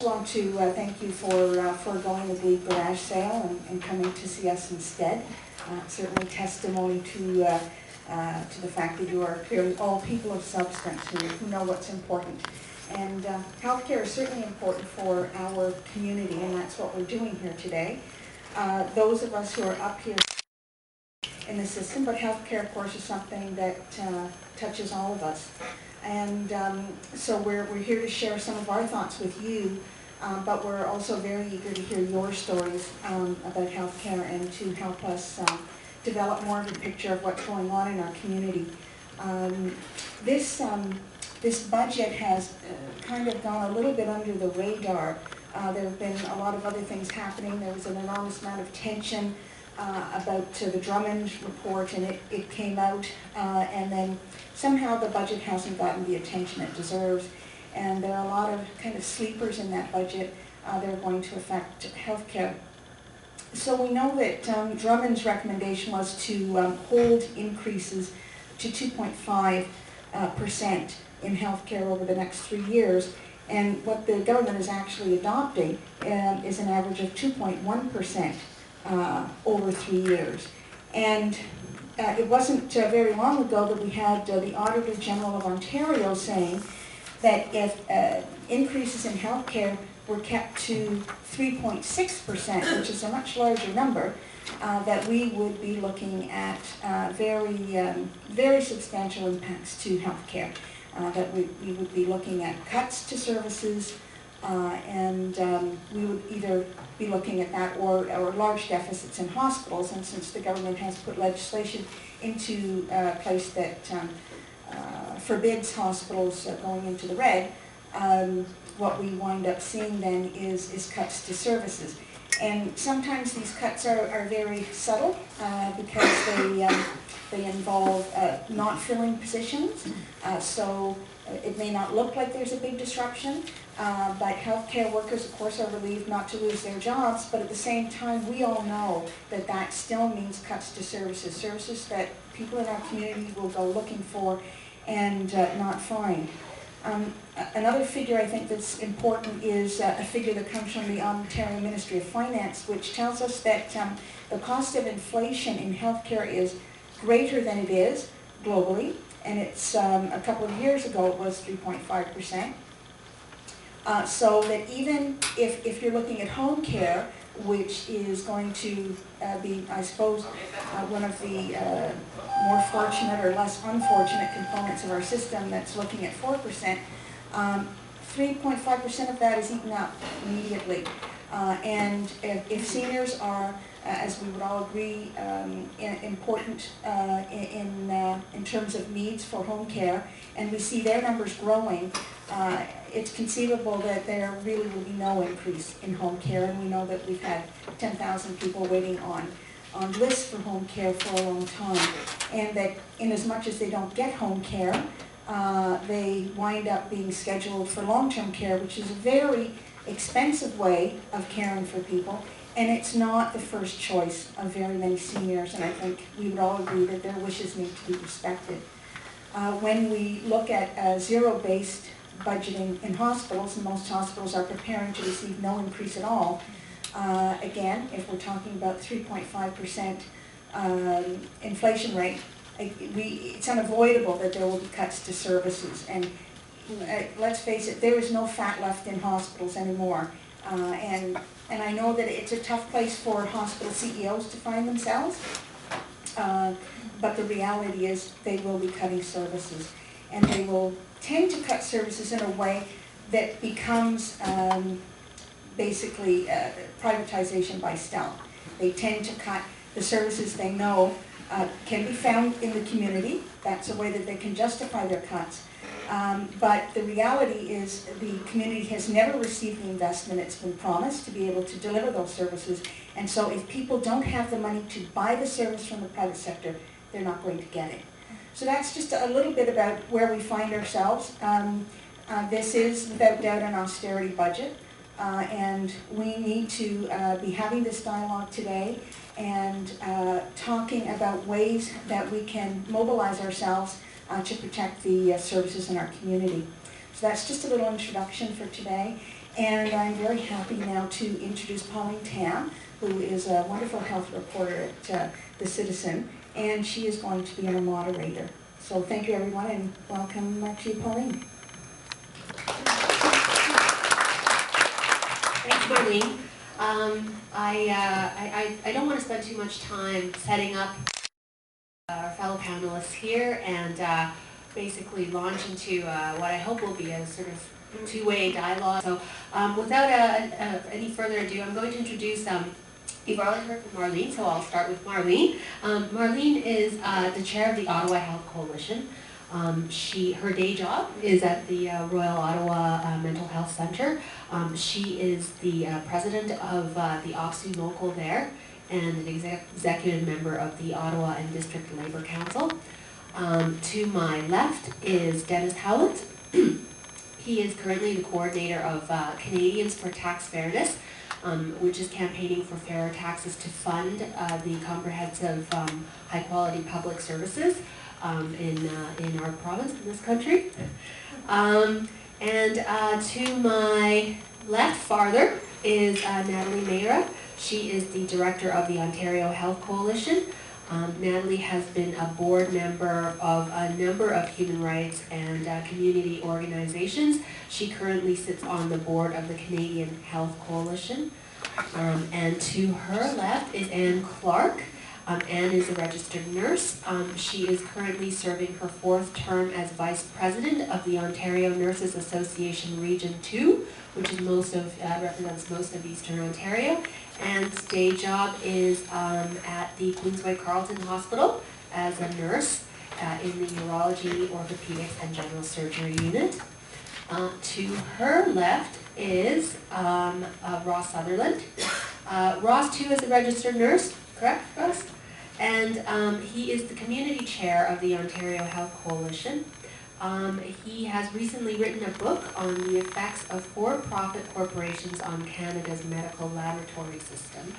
I want to thank you for going to the garage sale and coming to see us instead. Certainly testimony to the fact that you are clearly all people of substance who know what's important. And healthcare is certainly important for our community, and that's what we're doing here today. Those of us who are up here in the system, but healthcare, of course, is something that touches all of us. And so we're here to share some of our thoughts with you, but we're also very eager to hear your stories about healthcare and to help us develop more of a picture of what's going on in our community. This budget has kind of gone a little bit under the radar. There have been a lot of other things happening. There was an enormous amount of tension about the Drummond report, and it came out, and then somehow the budget hasn't gotten the attention it deserves. And there are a lot of kind of sleepers in that budget that are going to affect healthcare. So we know that Drummond's recommendation was to hold increases to 2.5% in healthcare over the next 3 years. And what the government is actually adopting is an average of 2.1% over 3 years. And it wasn't very long ago that we had the Auditor General of Ontario saying that if increases in healthcare were kept to 3.6%, which is a much larger number, that we would be looking at very substantial impacts to healthcare. That we would be looking at cuts to services, and we would either be looking at that or large deficits in hospitals. And since the government has put legislation into place that forbids hospitals going into the red, what we wind up seeing then is cuts to services. And sometimes these cuts are very subtle because they involve not filling positions. So it may not look like there's a big disruption, but healthcare workers, of course, are relieved not to lose their jobs, but at the same time, we all know that that still means cuts to services, services that people in our community will go looking for and not find. Another figure I think that's important is a figure that comes from the Ontario Ministry of Finance, which tells us that the cost of inflation in healthcare is greater than it is globally, and it's a couple of years ago it was 3.5%. So that even if you're looking at home care, which is going to be, I suppose, one of the more fortunate or less unfortunate components of our system that's looking at 4%, 3.5% of that is eaten up immediately. And if seniors are, as we would all agree, important in terms of needs for home care, and we see their numbers growing, it's conceivable that there really will be no increase in home care, and we know that we've had 10,000 people waiting on lists for home care for a long time, and that in as much as they don't get home care, they wind up being scheduled for long-term care, which is a very expensive way of caring for people, and it's not the first choice of very many seniors, and I think we would all agree that their wishes need to be respected. When we look at zero-based budgeting in hospitals, and most hospitals are preparing to receive no increase at all, again, if we're talking about 3.5% inflation rate, it's unavoidable that there will be cuts to services. And let's face it, there is no fat left in hospitals anymore. And I know that it's a tough place for hospital CEOs to find themselves, but the reality is they will be cutting services. And they will tend to cut services in a way that becomes basically privatization by stealth. They tend to cut the services they know can be found in the community. That's a way that they can justify their cuts. But the reality is the community has never received the investment it's been promised to be able to deliver those services. And so if people don't have the money to buy the service from the private sector, they're not going to get it. So that's just a little bit about where we find ourselves. This is without doubt an austerity budget. And we need to be having this dialogue today and talking about ways that we can mobilize ourselves to protect the services in our community. So that's just a little introduction for today. And I'm very happy now to introduce Pauline, who is a wonderful health reporter at The Citizen, and she is going to be our moderator. So thank you everyone, and welcome to you, Pauline. Thanks, Marlene. I don't want to spend too much time setting up our fellow panelists here and basically launch into what I hope will be a sort of two-way dialogue. So without any further ado, I'm going to introduce, you've already heard from Marlene, so I'll start with Marlene. Marlene is the chair of the Ottawa Health Coalition. Her day job is at the Royal Ottawa Mental Health Centre. She is the president of the OHC local there and an executive member of the Ottawa and District Labour Council. To my left is Dennis Howlett. He is currently the coordinator of Canadians for Tax Fairness, which is campaigning for fairer taxes to fund the comprehensive high-quality public services in our province, in this country. To my left farther is Natalie Mehra. She is the director of the Ontario Health Coalition. Natalie has been a board member of a number of human rights and community organizations. She currently sits on the board of the Canadian Health Coalition. And to her left is Anne Clark. Anne is a registered nurse. She is currently serving her 4th term as Vice President of the Ontario Nurses Association Region 2, which is represents most of Eastern Ontario. Anne's day job is at the Queensway Carleton Hospital as a nurse in the Urology, Orthopedics, and General Surgery Unit. To her left is Ross Sutherland. Ross, too, is a registered nurse, correct, Ross? And he is the community chair of the Ontario Health Coalition. He has recently written a book on the effects of for-profit corporations on Canada's medical laboratory system.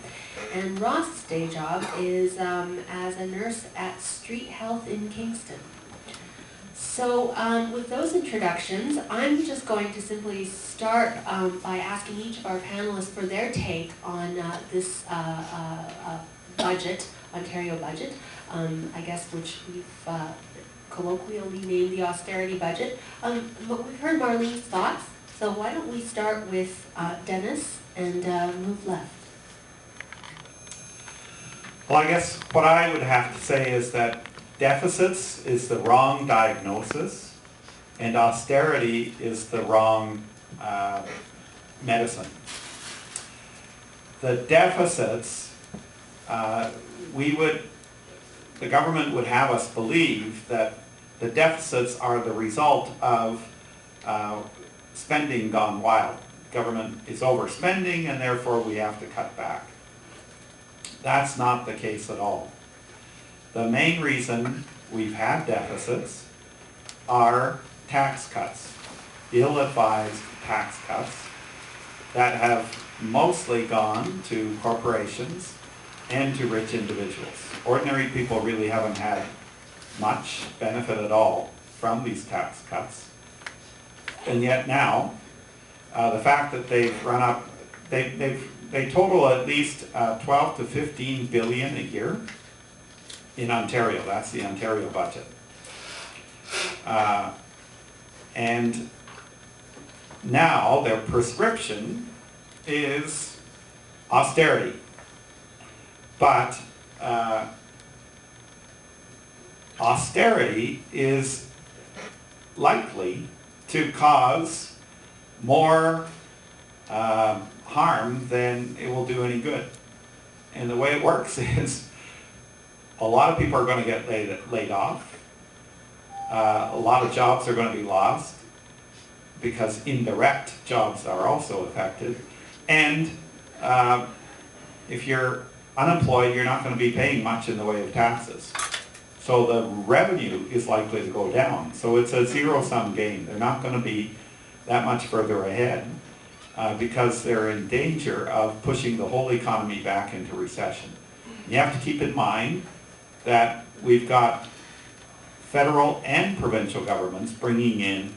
And Ross's day job is as a nurse at Street Health in Kingston. So with those introductions, I'm just going to simply start by asking each of our panelists for their take on this budget, Ontario budget, I guess, which we've colloquially named the austerity budget. But we've heard Marlene's thoughts, so why don't we start with Dennis and move left. Well, I guess what I would have to say is that deficits is the wrong diagnosis and austerity is the wrong medicine. The deficits, the government would have us believe that the deficits are the result of spending gone wild. Government is overspending and therefore we have to cut back. That's not the case at all. The main reason we've had deficits are tax cuts, ill-advised tax cuts that have mostly gone to corporations and to rich individuals. Ordinary people really haven't had much benefit at all from these tax cuts. And yet now, the fact that they've run up, they total at least 12 to 15 billion a year in Ontario. That's the Ontario budget. And now their prescription is austerity. But austerity is likely to cause more harm than it will do any good. And the way it works is a lot of people are going to get laid off. A lot of jobs are going to be lost because indirect jobs are also affected. And if you're unemployed, you're not going to be paying much in the way of taxes. So the revenue is likely to go down. So it's a zero-sum game. They're not going to be that much further ahead because they're in danger of pushing the whole economy back into recession. You have to keep in mind that we've got federal and provincial governments bringing in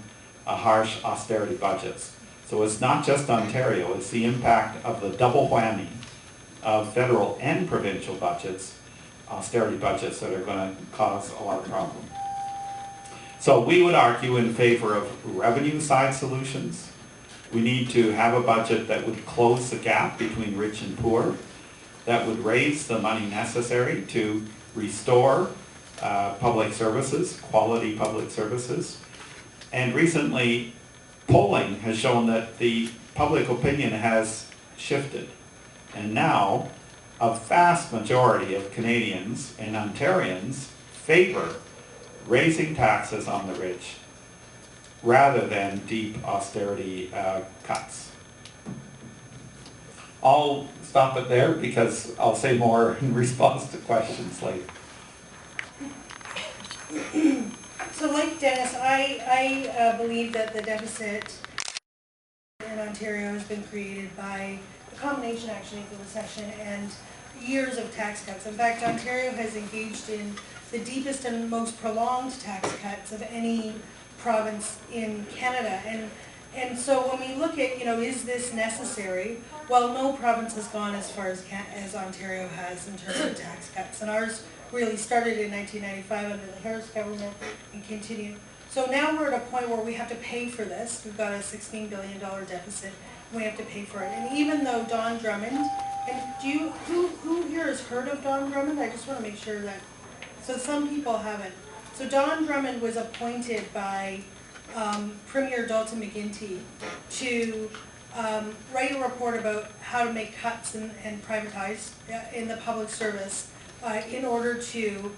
harsh austerity budgets. So it's not just Ontario, it's the impact of the double whammy of federal and provincial budgets, austerity budgets, that are going to cause a lot of problems. So we would argue in favor of revenue side solutions. We need to have a budget that would close the gap between rich and poor, that would raise the money necessary to restore public services, quality public services. And recently, polling has shown that the public opinion has shifted. And now, a vast majority of Canadians and Ontarians favor raising taxes on the rich rather than deep austerity cuts. I'll stop it there because I'll say more in response to questions later. So like Dennis, I believe that the deficit in Ontario has been created by a combination actually of the recession and years of tax cuts. In fact, Ontario has engaged in the deepest and most prolonged tax cuts of any province in Canada. And so when we look at, is this necessary? Well, no province has gone as far as Ontario has in terms of tax cuts. And ours really started in 1995 under the Harris government and continued. So now we're at a point where we have to pay for this. We've got a $16 billion deficit. We have to pay for it. And even though Don Drummond, and who here has heard of Don Drummond? I just want to make sure that, so some people haven't. So Don Drummond was appointed by Premier Dalton McGuinty to write a report about how to make cuts and privatize in the public service in order to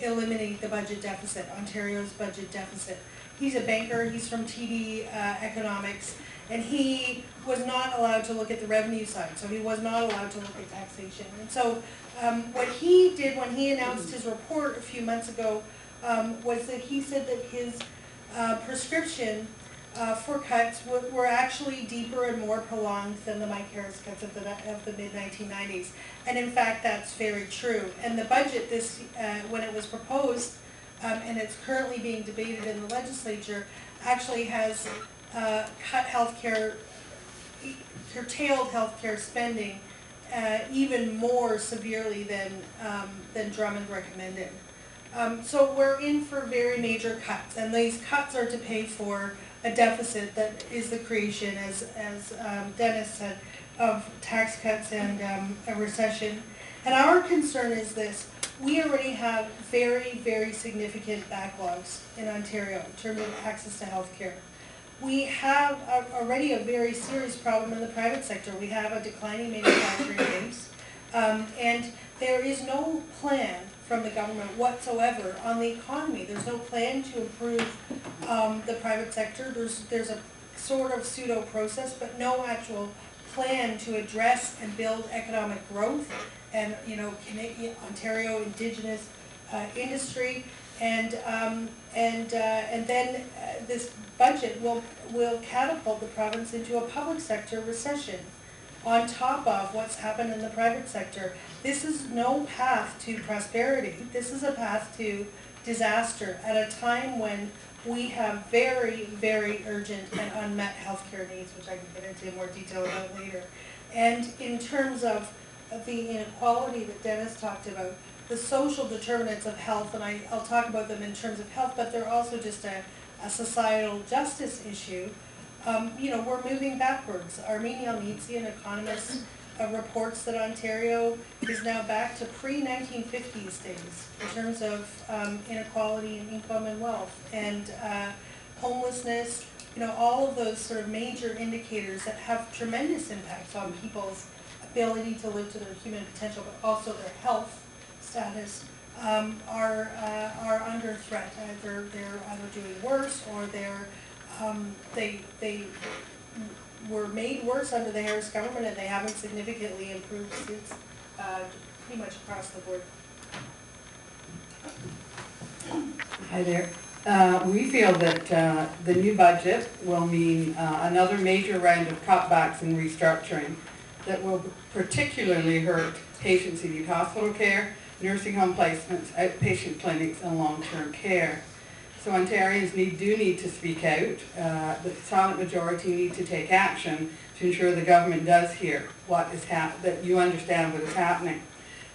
eliminate the budget deficit, Ontario's budget deficit. He's a banker, he's from TD Economics, and he was not allowed to look at the revenue side, so he was not allowed to look at taxation. And so what he did when he announced his report a few months ago was that he said that his prescription for cuts were actually deeper and more prolonged than the Mike Harris cuts of the mid-1990s. And in fact, that's very true. And the budget, when it was proposed, and it's currently being debated in the legislature, actually has curtailed healthcare spending even more severely than Drummond recommended. So we're in for very major cuts, and these cuts are to pay for a deficit that is the creation, as Dennis said, of tax cuts and a recession. And our concern is this: we already have very, very significant backlogs in Ontario in terms of access to health care. We have already a very serious problem in the private sector. We have a declining manufacturing base, and there is no plan from the government whatsoever on the economy. There's no plan to improve the private sector. There's a sort of pseudo process, but no actual plan to address and build economic growth and Ontario Indigenous industry, and then this budget will catapult the province into a public sector recession on top of what's happened in the private sector. This is no path to prosperity. This is a path to disaster at a time when we have very, very urgent and unmet healthcare needs, which I can get into more detail about later. And in terms of the inequality that Dennis talked about, the social determinants of health, and I'll talk about them in terms of health, but they're also just a societal justice issue. We're moving backwards. Armenia Almitsi, an economist, reports that Ontario is now back to pre-1950s days in terms of inequality in income and wealth, and homelessness, all of those sort of major indicators that have tremendous impacts on people's ability to live to their human potential, but also their health status, are under threat. They're either doing worse, or they were made worse under the Harris government, and they haven't significantly improved since, pretty much across the board. Hi there. We feel that the new budget will mean another major round of cutbacks and restructuring that will particularly hurt patients who need hospital care, nursing home placements, outpatient clinics, and long-term care. So Ontarians do need to speak out. The silent majority need to take action to ensure the government does hear what is that you understand what is happening.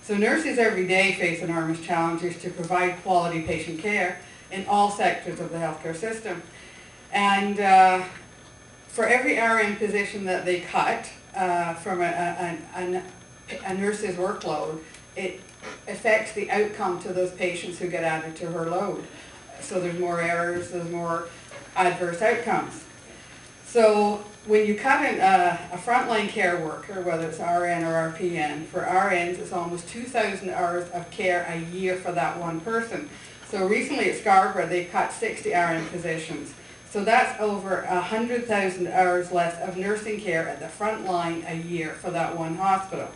So nurses every day face enormous challenges to provide quality patient care in all sectors of the healthcare system. And for every RN position that they cut from a nurse's workload, it affects the outcome to those patients who get added to her load. So there's more errors, there's more adverse outcomes. So when you cut a frontline care worker, whether it's RN or RPN, for RNs it's almost 2,000 hours of care a year for that one person. So recently at Scarborough they cut 60 RN positions. So that's over 100,000 hours less of nursing care at the front line a year for that one hospital.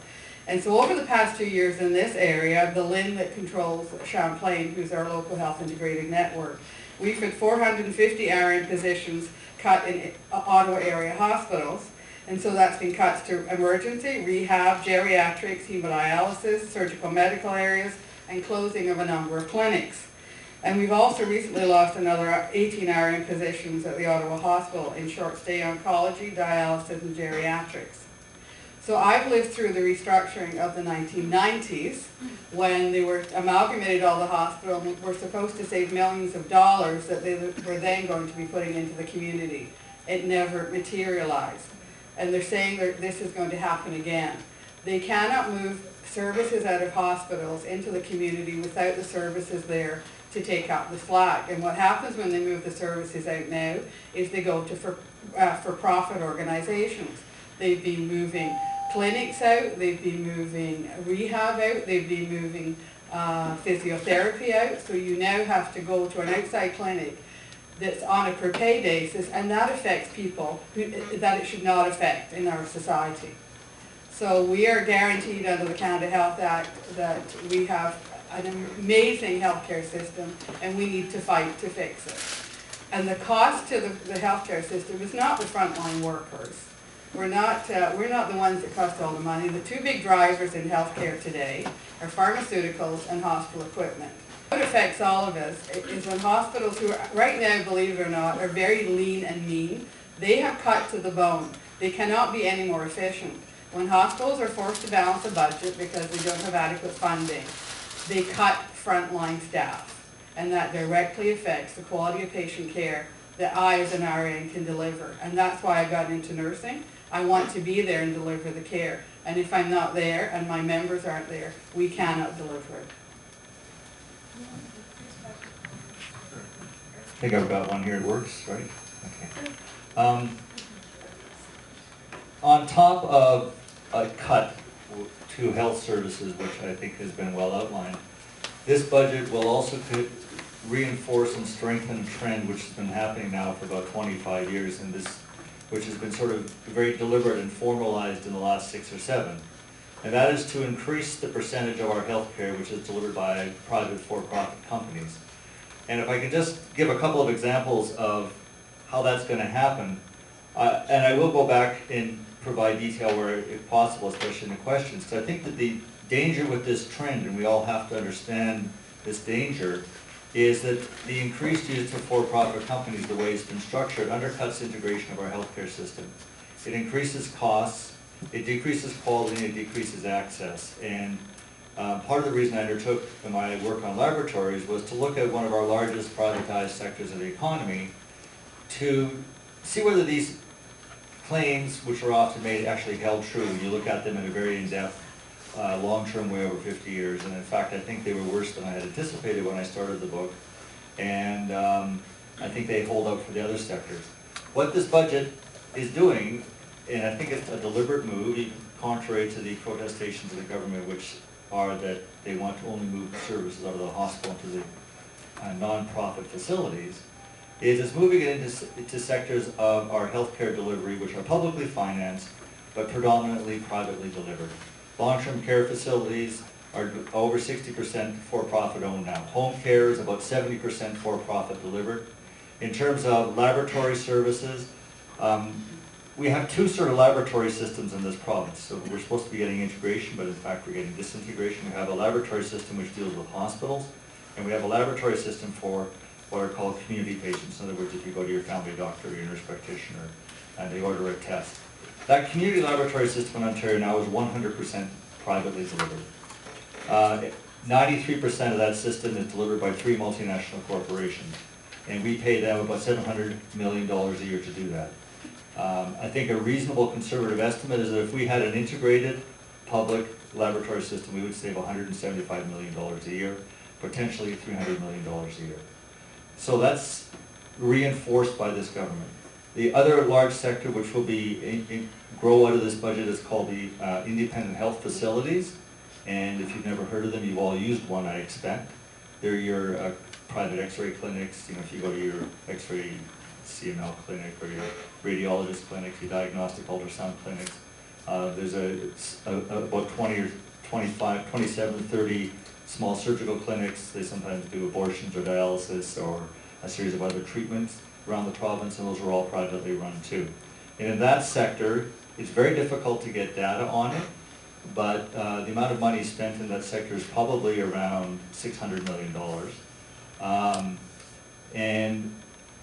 And so over the past 2 years in this area, the LHIN that controls Champlain, who's our local health integrated network, we've had 450 RN positions cut in Ottawa area hospitals. And so that's been cuts to emergency, rehab, geriatrics, hemodialysis, surgical medical areas, and closing of a number of clinics. And we've also recently lost another 18 RN positions at the Ottawa Hospital in short stay oncology, dialysis, and geriatrics. So I've lived through the restructuring of the 1990s when they were amalgamated all the hospitals and were supposed to save millions of dollars that they were then going to be putting into the community. It never materialized. And they're saying that this is going to happen again. They cannot move services out of hospitals into the community without the services there to take up the slack. And what happens when they move the services out now is they go to for-profit organizations. They've been moving clinics out, they've been moving rehab out, they've been moving physiotherapy out. So you now have to go to an outside clinic that's on a per pay basis, and that affects people that it should not affect in our society. So we are guaranteed under the Canada Health Act that we have an amazing healthcare system, and we need to fight to fix it. And the cost to the healthcare system is not the frontline workers. We're not the ones that cost all the money. The two big drivers in healthcare today are pharmaceuticals and hospital equipment. What affects all of us is when hospitals who are, right now, believe it or not, are very lean and mean, they have cut to the bone. They cannot be any more efficient. When hospitals are forced to balance a budget because they don't have adequate funding, they cut frontline staff, and that directly affects the quality of patient care that I as an RN can deliver. And that's why I got into nursing. I want to be there and deliver the care. And if I'm not there and my members aren't there, we cannot deliver it. I think I've got one here, it works, right? Okay. On top of a cut to health services, which I think has been well outlined, this budget will also reinforce and strengthen a trend which has been happening now for about 25 years, and which has been sort of very deliberate and formalized in the last 6 or 7. And that is to increase the percentage of our health care which is delivered by private for-profit companies. And if I can just give a couple of examples of how that's going to happen, and I will go back and provide detail where if possible, especially in the questions, because I think that the danger with this trend, and we all have to understand this danger, is that the increased use of for-profit companies, the way it's been structured, undercuts integration of our healthcare system. It increases costs, it decreases quality, and it decreases access. And part of the reason I undertook my work on laboratories was to look at one of our largest privatized sectors of the economy to see whether these claims, which are often made, actually held true. You look at them in a very in-depth, long-term way over 50 years, and in fact I think they were worse than I had anticipated when I started the book, and I think they hold up for the other sectors. What this budget is doing, and I think it's a deliberate move, contrary to the protestations of the government, which are that they want to only move services out of the hospital to the non-profit facilities, is it's moving it into sectors of our healthcare delivery which are publicly financed but predominantly privately delivered. Long-term care facilities are over 60% for-profit owned now. Home care is about 70% for-profit delivered. In terms of laboratory services, we have 2 sort of laboratory systems in this province. So we're supposed to be getting integration, but in fact we're getting disintegration. We have a laboratory system which deals with hospitals, and we have a laboratory system for what are called community patients. In other words, if you go to your family doctor or your nurse practitioner and they order a test. That community laboratory system in Ontario now is 100% privately delivered. 93% of that system is delivered by 3 multinational corporations, and we pay them about $700 million a year to do that. I think a reasonable conservative estimate is that if we had an integrated public laboratory system, we would save $175 million a year, potentially $300 million a year. So that's reinforced by this government. The other large sector which will grow out of this budget is called the independent health facilities. And if you've never heard of them, you've all used one, I expect. They're your private x-ray clinics. You know, if you go to your x-ray CML clinic or your radiologist clinics, your diagnostic ultrasound clinics, there's about 20 or 25, 27, 30 small surgical clinics. They sometimes do abortions or dialysis or a series of other treatments around the province, and those are all privately run too. And in that sector, it's very difficult to get data on it, but the amount of money spent in that sector is probably around $600 million. And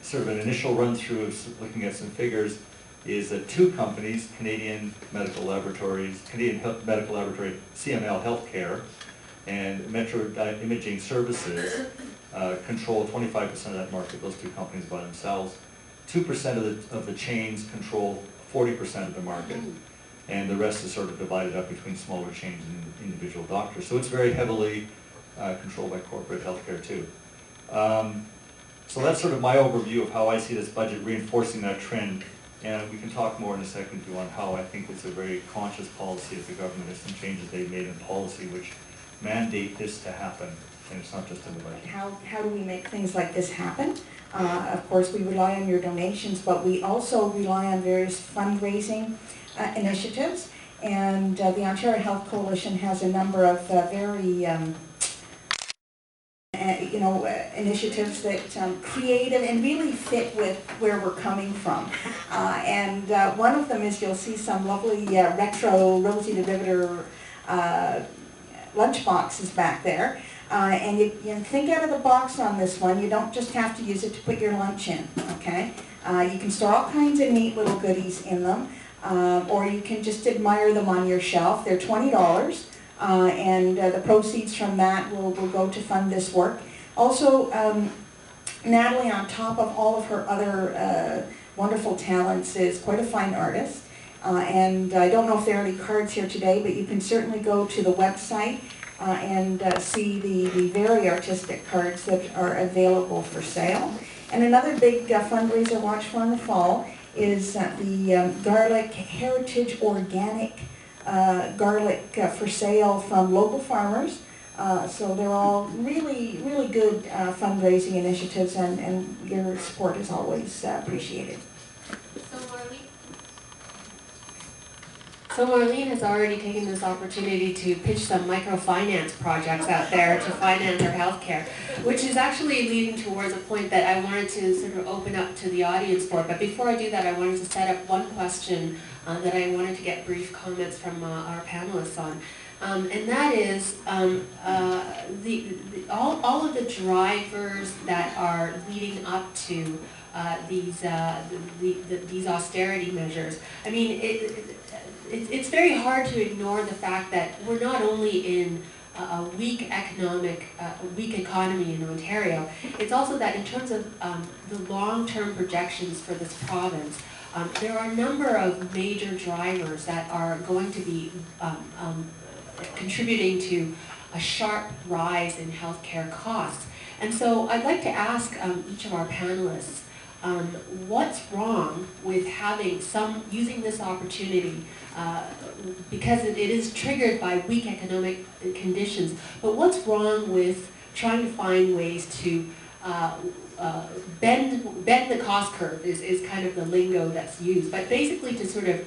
sort of an initial run through of looking at some figures is that 2 companies, Canadian Medical Laboratory, CML Healthcare, and Metro Imaging Services control 25% of that market, those 2 companies by themselves. 2% of the chains control 40% of the market, and the rest is sort of divided up between smaller chains and individual doctors. So it's very heavily controlled by corporate healthcare too. So that's sort of my overview of how I see this budget reinforcing that trend. And we can talk more in a second if you want how I think it's a very conscious policy of the government. There's some changes they've made in policy which mandate this to happen, and it's not just in the budget. How do we make things like this happen? Of course, we rely on your donations, but we also rely on various fundraising initiatives. And the Ontario Health Coalition has a number of very initiatives that creative and really fit with where we're coming from. And one of them is, you'll see some lovely retro Rosie the Riveter lunch boxes back there. And you think out of the box on this one. You don't just have to use it to put your lunch in, okay? You can store all kinds of neat little goodies in them, or you can just admire them on your shelf. They're $20. And the proceeds from that will go to fund this work. Also, Natalie, on top of all of her other wonderful talents, is quite a fine artist. And I don't know if there are any cards here today, but you can certainly go to the website and see the very artistic cards that are available for sale. And another big fundraiser watch for in the fall is the Garlic Heritage Organic garlic for sale from local farmers. So they're all really, really good fundraising initiatives, and your support is always appreciated. So Marlene has already taken this opportunity to pitch some microfinance projects out there to finance our healthcare, which is actually leading towards a point that I wanted to sort of open up to the audience for. But before I do that, I wanted to set up one question that I wanted to get brief comments from our panelists on. And that is all of the drivers that are leading up to these austerity measures. I mean, it's very hard to ignore the fact that we're not only in a weak economy in Ontario. It's also that in terms of the long-term projections for this province, there are a number of major drivers that are going to be contributing to a sharp rise in healthcare costs. And so I'd like to ask each of our panelists, what's wrong with using this opportunity, because it is triggered by weak economic conditions, but what's wrong with trying to find ways to bend the cost curve is kind of the lingo that's used, but basically to sort of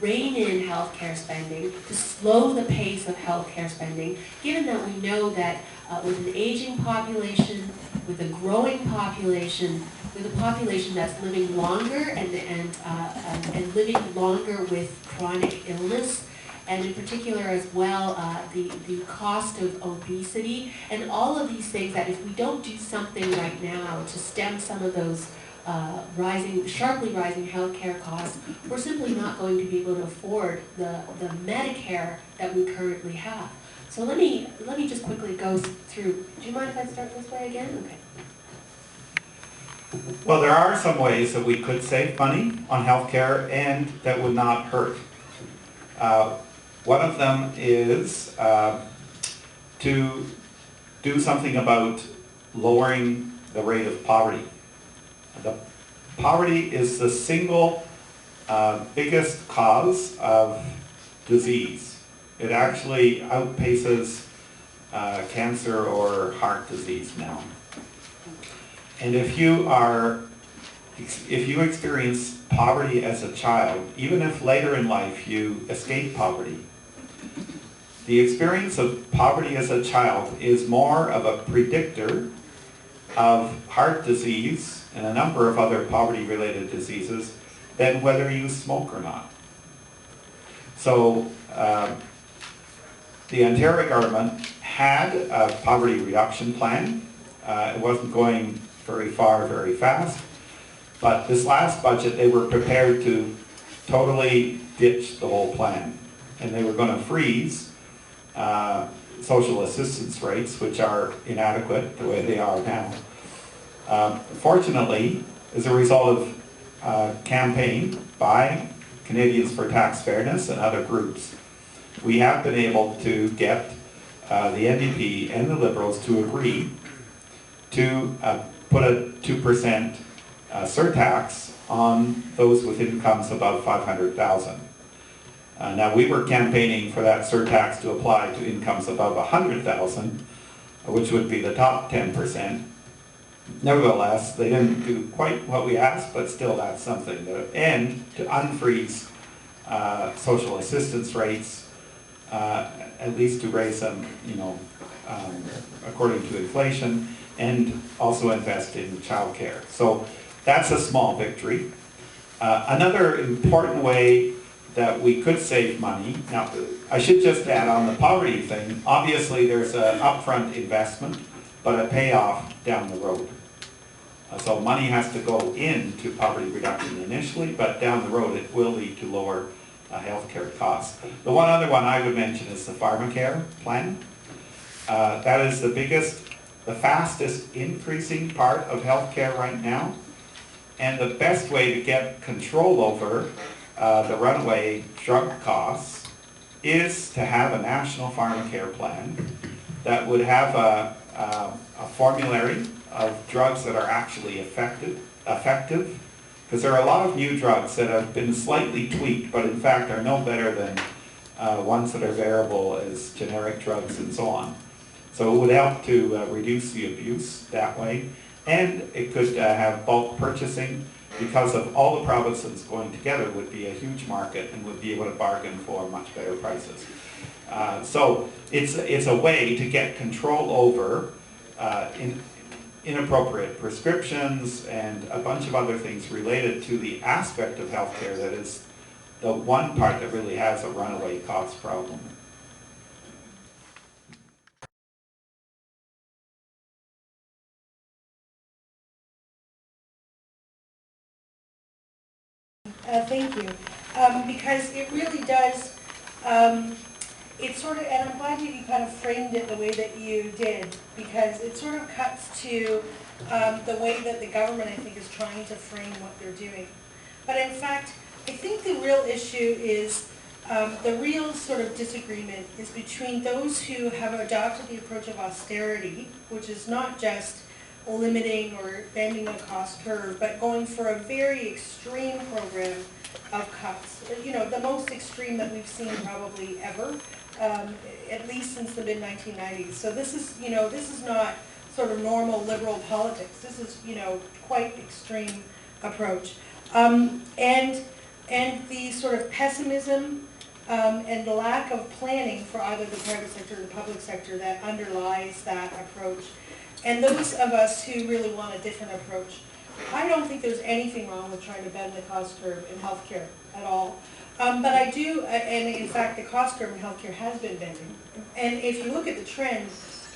rein in healthcare spending, to slow the pace of healthcare spending, given that we know that with an aging population, with a growing population, with a population that's living longer and living longer with chronic illness and in particular as well, the cost of obesity, and all of these things that if we don't do something right now to stem some of those sharply rising healthcare costs, we're simply not going to be able to afford the Medicare that we currently have. So let me just quickly go through. Do you mind if I start this way again? Okay. Well, there are some ways that we could save money on healthcare and that would not hurt. One of them is to do something about lowering the rate of poverty. The poverty is the single biggest cause of disease. It actually outpaces cancer or heart disease now. And if you experience poverty as a child, even if later in life you escape poverty, the experience of poverty as a child is more of a predictor of heart disease and a number of other poverty-related diseases than whether you smoke or not. So the Ontario government had a poverty reduction plan. It wasn't going very far, very fast. But this last budget, they were prepared to totally ditch the whole plan. And they were going to freeze social assistance rates, which are inadequate the way they are now. Fortunately, as a result of a campaign by Canadians for Tax Fairness and other groups, we have been able to get the NDP and the Liberals to agree to put a 2% surtax on those with incomes above $500,000. Now we were campaigning for that surtax to apply to incomes above $100,000, which would be the top 10%. Nevertheless, they didn't do quite what we asked, but still that's something. And to unfreeze social assistance rates, at least to raise them, according to inflation, and also invest in childcare. So that's a small victory. Another important way that we could save money, now I should just add on the poverty thing, obviously there's an upfront investment, but a payoff down the road. So money has to go into poverty reduction initially, but down the road it will lead to lower healthcare costs. The one other one I would mention is the pharmacare plan. That is the fastest increasing part of healthcare right now. And the best way to get control over the runaway drug costs is to have a national pharmacare plan that would have a formulary of drugs that are actually effective, because there are a lot of new drugs that have been slightly tweaked, but in fact are no better than ones that are variable as generic drugs and so on. So it would help to reduce the abuse that way, and it could have bulk purchasing, because of all the provinces going together would be a huge market and would be able to bargain for much better prices. So it's a way to get control over inappropriate prescriptions and a bunch of other things related to the aspect of healthcare that is the one part that really has a runaway cost problem. Thank you. Because it really does, it sort of, and I'm glad you kind of framed it the way that you did, because it sort of cuts to the way that the government, I think, is trying to frame what they're doing. But in fact, I think the real issue is, the real sort of disagreement is between those who have adopted the approach of austerity, which is not just limiting or bending the cost curve, but going for a very extreme program of cuts. The most extreme that we've seen probably ever, at least since the mid-1990s. So this is not sort of normal liberal politics. This is, quite extreme approach. And the sort of pessimism and the lack of planning for either the private sector or the public sector that underlies that approach. And those of us who really want a different approach, I don't think there's anything wrong with trying to bend the cost curve in healthcare at all. But I do, and in fact, the cost curve in healthcare has been bending. And if you look at the trend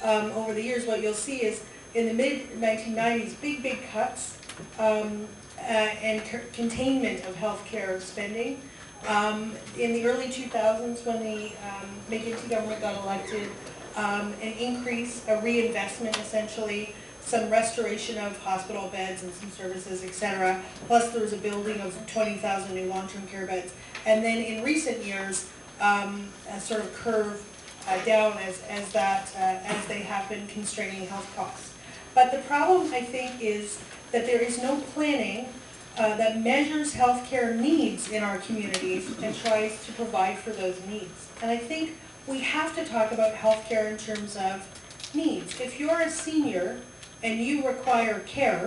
over the years, what you'll see is in the mid-1990s, big cuts and containment of healthcare spending. In the early 2000s, when the McGuinty government got elected, an increase, a reinvestment essentially, some restoration of hospital beds and some services, etc. Plus there was a building of 20,000 new long-term care beds. And then in recent years, a sort of curve down as they have been constraining health costs. But the problem, I think, is that there is no planning that measures healthcare needs in our communities and tries to provide for those needs. And I think we have to talk about healthcare in terms of needs. If you're a senior and you require care,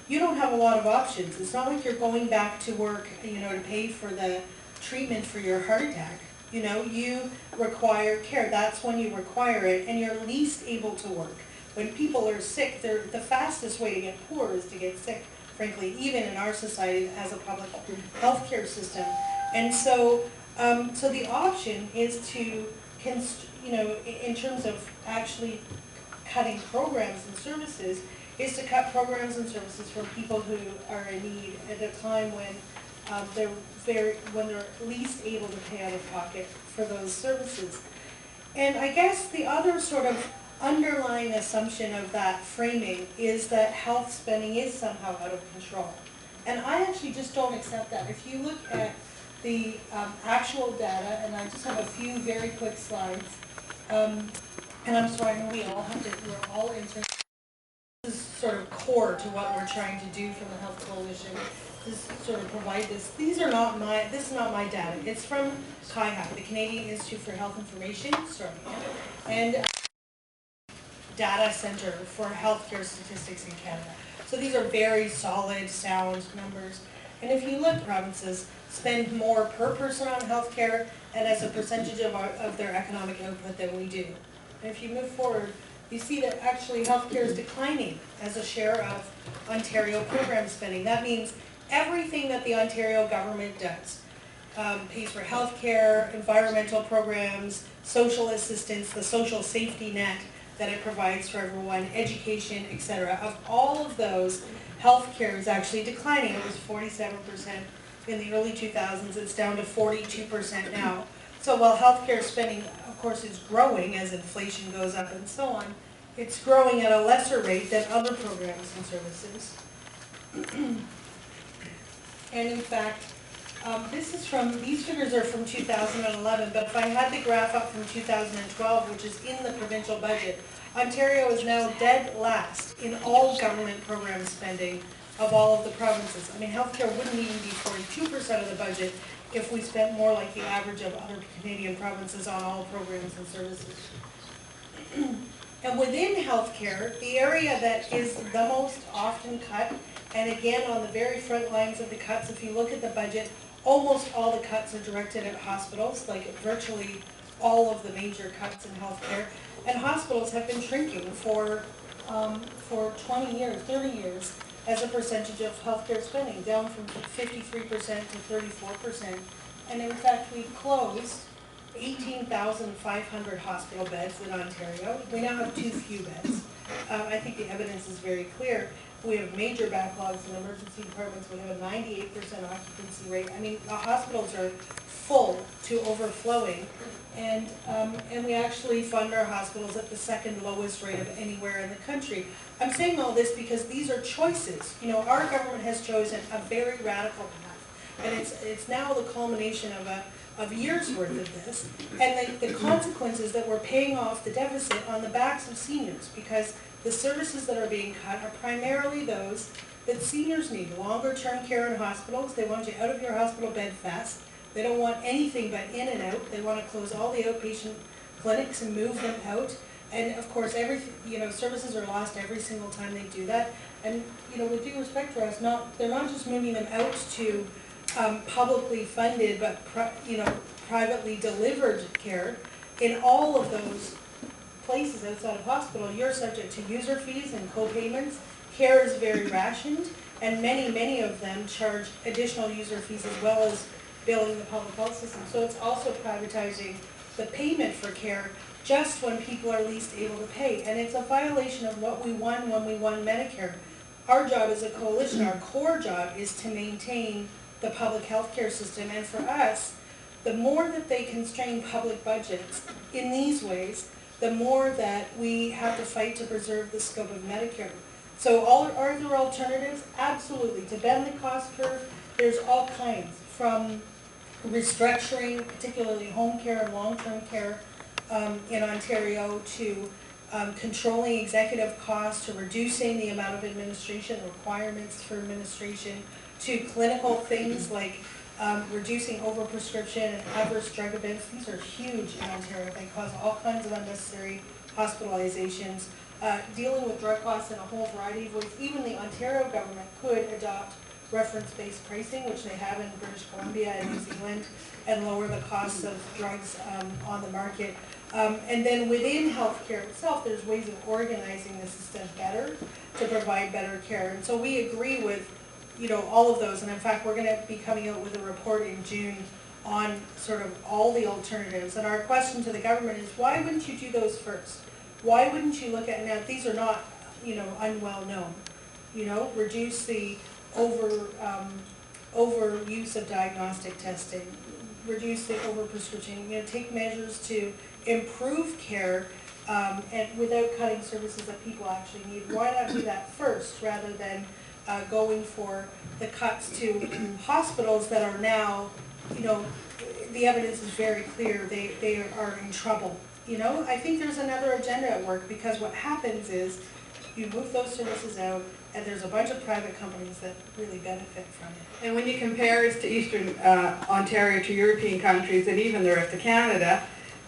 you don't have a lot of options. It's not like you're going back to work, to pay for the treatment for your heart attack. You require care. That's when you require it, and you're least able to work. When people are sick, the fastest way to get poor is to get sick, frankly, even in our society as a public healthcare system. And so, the option is to, in terms of actually cutting programs and services, is to cut programs and services for people who are in need at a time when they're least able to pay out of pocket for those services. And I guess the other sort of underlying assumption of that framing is that health spending is somehow out of control. And I actually just don't accept that. If you look at the actual data, and I just have a few very quick slides, and I'm sorry, we're all interested. This is sort of core to what we're trying to do from the Health Coalition, to sort of provide this. This is not my data. It's from CIHI, the Canadian Institute for Health Information, and Data Center for Healthcare Statistics in Canada. So these are very solid, sound numbers. And if you look, provinces spend more per person on healthcare and as a percentage of their economic output than we do. And if you move forward, you see that actually healthcare is declining as a share of Ontario program spending. That means everything that the Ontario government does, pays for healthcare, environmental programs, social assistance, the social safety net that it provides for everyone, education, etc. Of all of those, healthcare is actually declining. It was 47% in the early 2000s. It's down to 42% now. So while healthcare spending, of course, is growing as inflation goes up and so on, it's growing at a lesser rate than other programs and services. And in fact, these figures are from 2011, but if I had the graph up from 2012, which is in the provincial budget, Ontario is now dead last in all government program spending of all of the provinces. I mean, healthcare wouldn't even be 42% of the budget if we spent more like the average of other Canadian provinces on all programs and services. And within healthcare, the area that is the most often cut, and again on the very front lines of the cuts, if you look at the budget, almost all the cuts are directed at hospitals, like virtually all of the major cuts in healthcare. And hospitals have been shrinking for 20 years, 30 years, as a percentage of healthcare spending, down from 53% to 34%. And in fact, we've closed 18,500 hospital beds in Ontario. We now have too few beds. I think the evidence is very clear. We have major backlogs in emergency departments. We have a 98% occupancy rate. I mean, the hospitals are full to overflowing. And we actually fund our hospitals at the second lowest rate of anywhere in the country. I'm saying all this because these are choices. Our government has chosen a very radical path, and it's now the culmination of years worth of this. And the consequence is that we're paying off the deficit on the backs of seniors, because the services that are being cut are primarily those that seniors need. Longer-term care in hospitals. They want you out of your hospital bed fast. They don't want anything but in and out. They want to close all the outpatient clinics and move them out. And of course, services are lost every single time they do that. And with due respect for us, they're not just moving them out to publicly funded but privately delivered care. In all of those places outside of hospital, you're subject to user fees and co-payments. Care is very rationed, and many of them charge additional user fees as well as billing the public health system. So it's also privatizing the payment for care just when people are least able to pay. And it's a violation of what we won when we won Medicare. Our job as a coalition, our core job is to maintain the public health care system. And for us, the more that they constrain public budgets in these ways, the more that we have to fight to preserve the scope of Medicare. So are there alternatives? Absolutely. To bend the cost curve, there's all kinds, from restructuring, particularly home care and long-term care in Ontario, to controlling executive costs, to reducing the amount of administration, requirements for administration, to clinical things like reducing overprescription and adverse drug events. These are huge in Ontario. They cause all kinds of unnecessary hospitalizations. Dealing with drug costs in a whole variety of ways. Even the Ontario government could adopt reference-based pricing, which they have in British Columbia and New Zealand, and lower the costs of drugs on the market. And then within healthcare itself, there's ways of organizing the system better to provide better care. And so we agree with, you know, all of those. And in fact, we're going to be coming out with a report in June on sort of all the alternatives. And our question to the government is, why wouldn't you do those first? Why wouldn't you look at, now these are not, you know, unwell known, you know, reduce the overuse of diagnostic testing, reduce the overprescription, you know, take measures to improve care and without cutting services that people actually need. Why not do that first rather than going for the cuts to hospitals that are now, you know, the evidence is very clear, they are in trouble. You know, I think there's another agenda at work, because what happens is you move those services out and there's a bunch of private companies that really benefit from it. And when you compare us to Eastern Ontario, to European countries, and even the rest of Canada,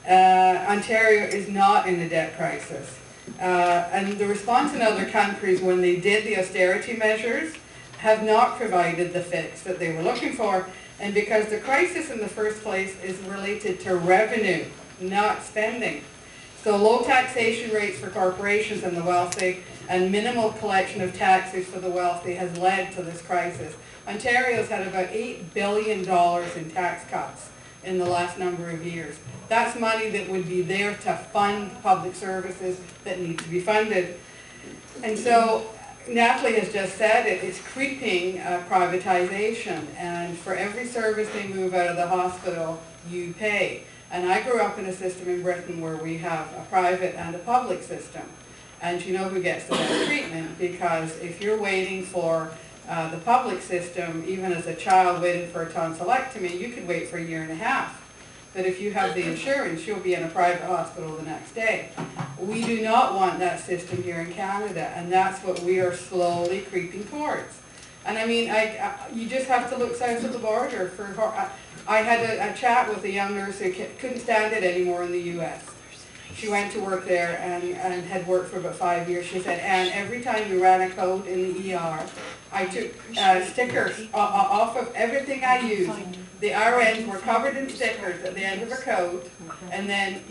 Ontario is not in a debt crisis. And the response in other countries when they did the austerity measures have not provided the fix that they were looking for. And because the crisis in the first place is related to revenue, not spending. So low taxation rates for corporations and the wealthy, and minimal collection of taxes for the wealthy has led to this crisis. Ontario's had about $8 billion in tax cuts in the last number of years. That's money that would be there to fund public services that need to be funded. And so Natalie has just said it, it's creeping privatization, and for every service they move out of the hospital, you pay. And I grew up in a system in Britain where we have a private and a public system. And you know who gets the best treatment, because if you're waiting for the public system, even as a child waiting for a tonsillectomy, you could wait for 1.5 years. But if you have the insurance, you'll be in a private hospital the next day. We do not want that system here in Canada, and that's what we are slowly creeping towards. And I mean, you just have to look south of the border for. I had a chat with a young nurse who couldn't stand it anymore in the U.S. She went to work there and had worked for about 5 years. She said, "Anne, every time we ran a code in the ER, I took stickers off of everything I used. The RNs were covered in stickers at the end of a code, and then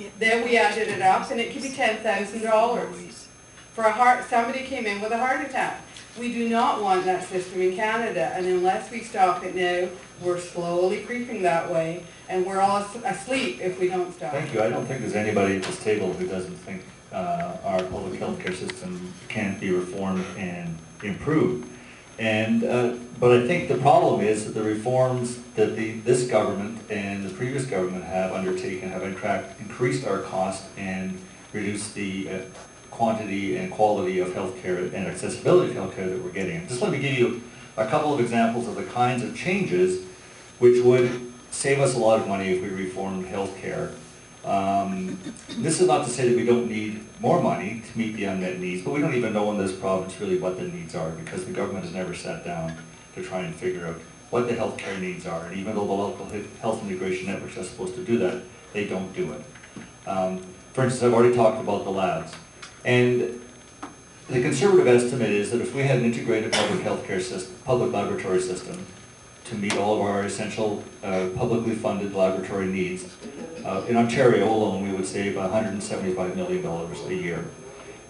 we added it up, and it could be $10,000 for somebody came in with a heart attack." We do not want that system in Canada, and unless we stop it now, we're slowly creeping that way, and we're all asleep if we don't stop. Thank you. I don't think there's anybody at this table who doesn't think our public health care system can be reformed and improved. And but I think the problem is that the reforms that this government and the previous government have undertaken have in fact increased our cost and reduced the quantity and quality of healthcare and accessibility of healthcare that we're getting. Just let me give you a couple of examples of the kinds of changes which would save us a lot of money if we reformed healthcare. This is not to say that we don't need more money to meet the unmet needs, but we don't even know in this province really what the needs are, because the government has never sat down to try and figure out what the healthcare needs are. And even though the local health integration networks are supposed to do that, they don't do it. For instance, I've already talked about the labs. And the conservative estimate is that if we had an integrated public healthcare system, public laboratory system, to meet all of our essential publicly funded laboratory needs, in Ontario alone we would save $175 million a year.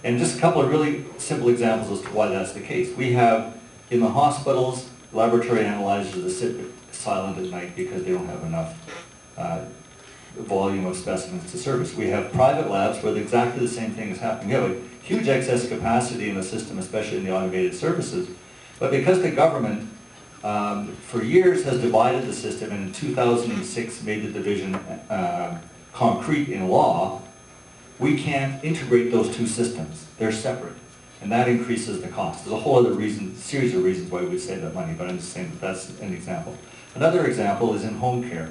And just a couple of really simple examples as to why that's the case. We have in the hospitals laboratory analyzers that sit silent at night because they don't have enough volume of specimens to service. We have private labs where exactly the same thing is happening. We have a huge excess capacity in the system, especially in the automated services, but because the government for years has divided the system, and in 2006 made the division concrete in law, we can't integrate those two systems. They're separate, and that increases the cost. There's a whole other series of reasons why we save that money, but I'm just saying that that's an example. Another example is in home care.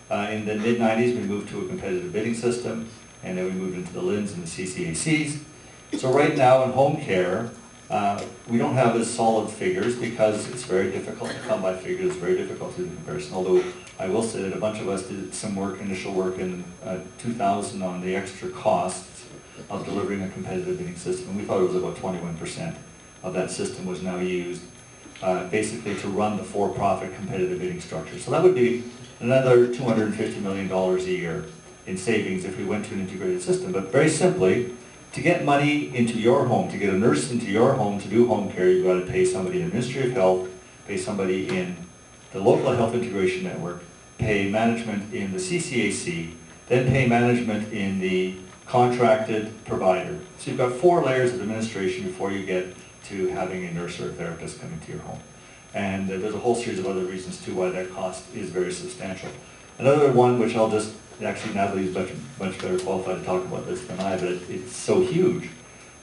In the mid-90s, we moved to a competitive bidding system, and then we moved into the LINs and the CCACs. So right now in home care, we don't have as solid figures because it's very difficult to come by figures, it's very difficult to do the comparison, although I will say that a bunch of us did some work, initial work in 2000 on the extra costs of delivering a competitive bidding system. We thought it was about 21% of that system was now used basically to run the for-profit competitive bidding structure. So that would be another $250 million a year in savings if we went to an integrated system. But very simply, to get money into your home, to get a nurse into your home to do home care, you've got to pay somebody in the Ministry of Health, pay somebody in the local health integration network, pay management in the CCAC, then pay management in the contracted provider. So you've got 4 layers of administration before you get to having a nurse or a therapist come into your home. And there's a whole series of other reasons too why that cost is very substantial. Another one, which I'll just, actually Natalie's much better qualified to talk about this than I, but it's so huge.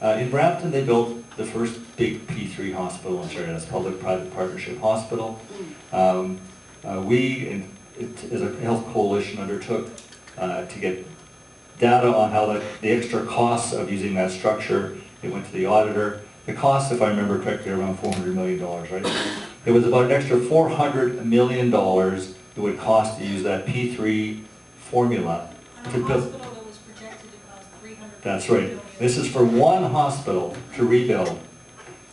In Brampton, they built the first big P3 hospital in Ontario. That's public-private partnership hospital. We, as a health coalition, undertook to get data on how the extra costs of using that structure. It went to the auditor. The cost, if I remember correctly, around $400 million, right? It was about an extra $400 million it would cost to use that P3 formula. On a hospital that was projected to cost $300 million. That's right. This is for one hospital to rebuild,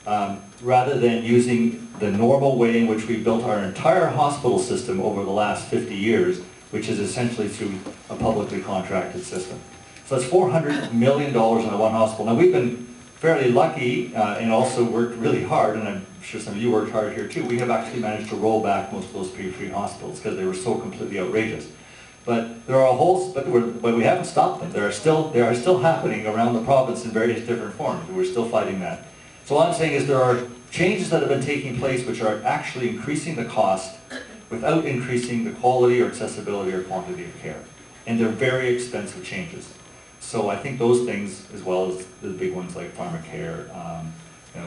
rather than using the normal way in which we built our entire hospital system over the last 50 years, which is essentially through a publicly contracted system. So it's $400 million on one hospital. Now we've been fairly lucky and also worked really hard, and I'm sure some of you worked hard here too. We have actually managed to roll back most of those P3 hospitals because they were so completely outrageous. But there are a whole, but we haven't stopped them. They are still happening around the province in various different forms. We're still fighting that. So all I'm saying is there are changes that have been taking place which are actually increasing the cost without increasing the quality or accessibility or quantity of care. And they're very expensive changes. So I think those things, as well as the big ones like pharmacare,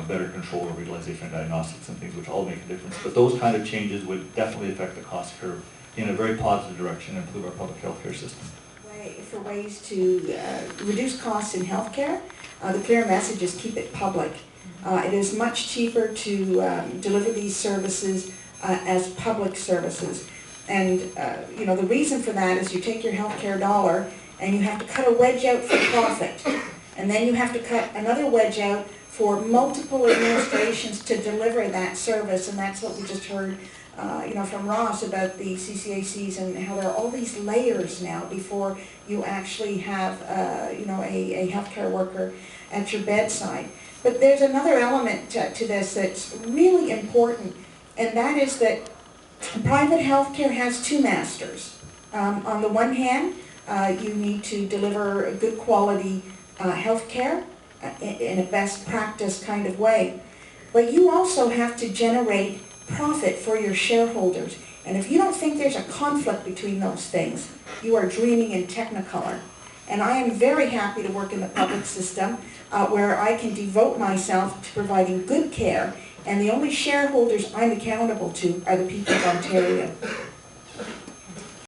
better control over utilization of diagnostics and things which all make a difference. But those kind of changes would definitely affect the cost curve in a very positive direction and improve our public health care system. For ways to reduce costs in healthcare, the clear message is keep it public. It is much cheaper to deliver these services as public services. And the reason for that is you take your healthcare dollar and you have to cut a wedge out for profit. And then you have to cut another wedge out for multiple administrations to deliver that service. And that's what we just heard from Ross about the CCACs and how there are all these layers now before you actually have a healthcare worker at your bedside. But there's another element to this that's really important, and that is that private healthcare has two masters. On the one hand, you need to deliver good quality healthcare in a best practice kind of way, but you also have to generate profit for your shareholders. And if you don't think there's a conflict between those things, you are dreaming in Technicolor. And I am very happy to work in the public system where I can devote myself to providing good care, and the only shareholders I'm accountable to are the people of Ontario.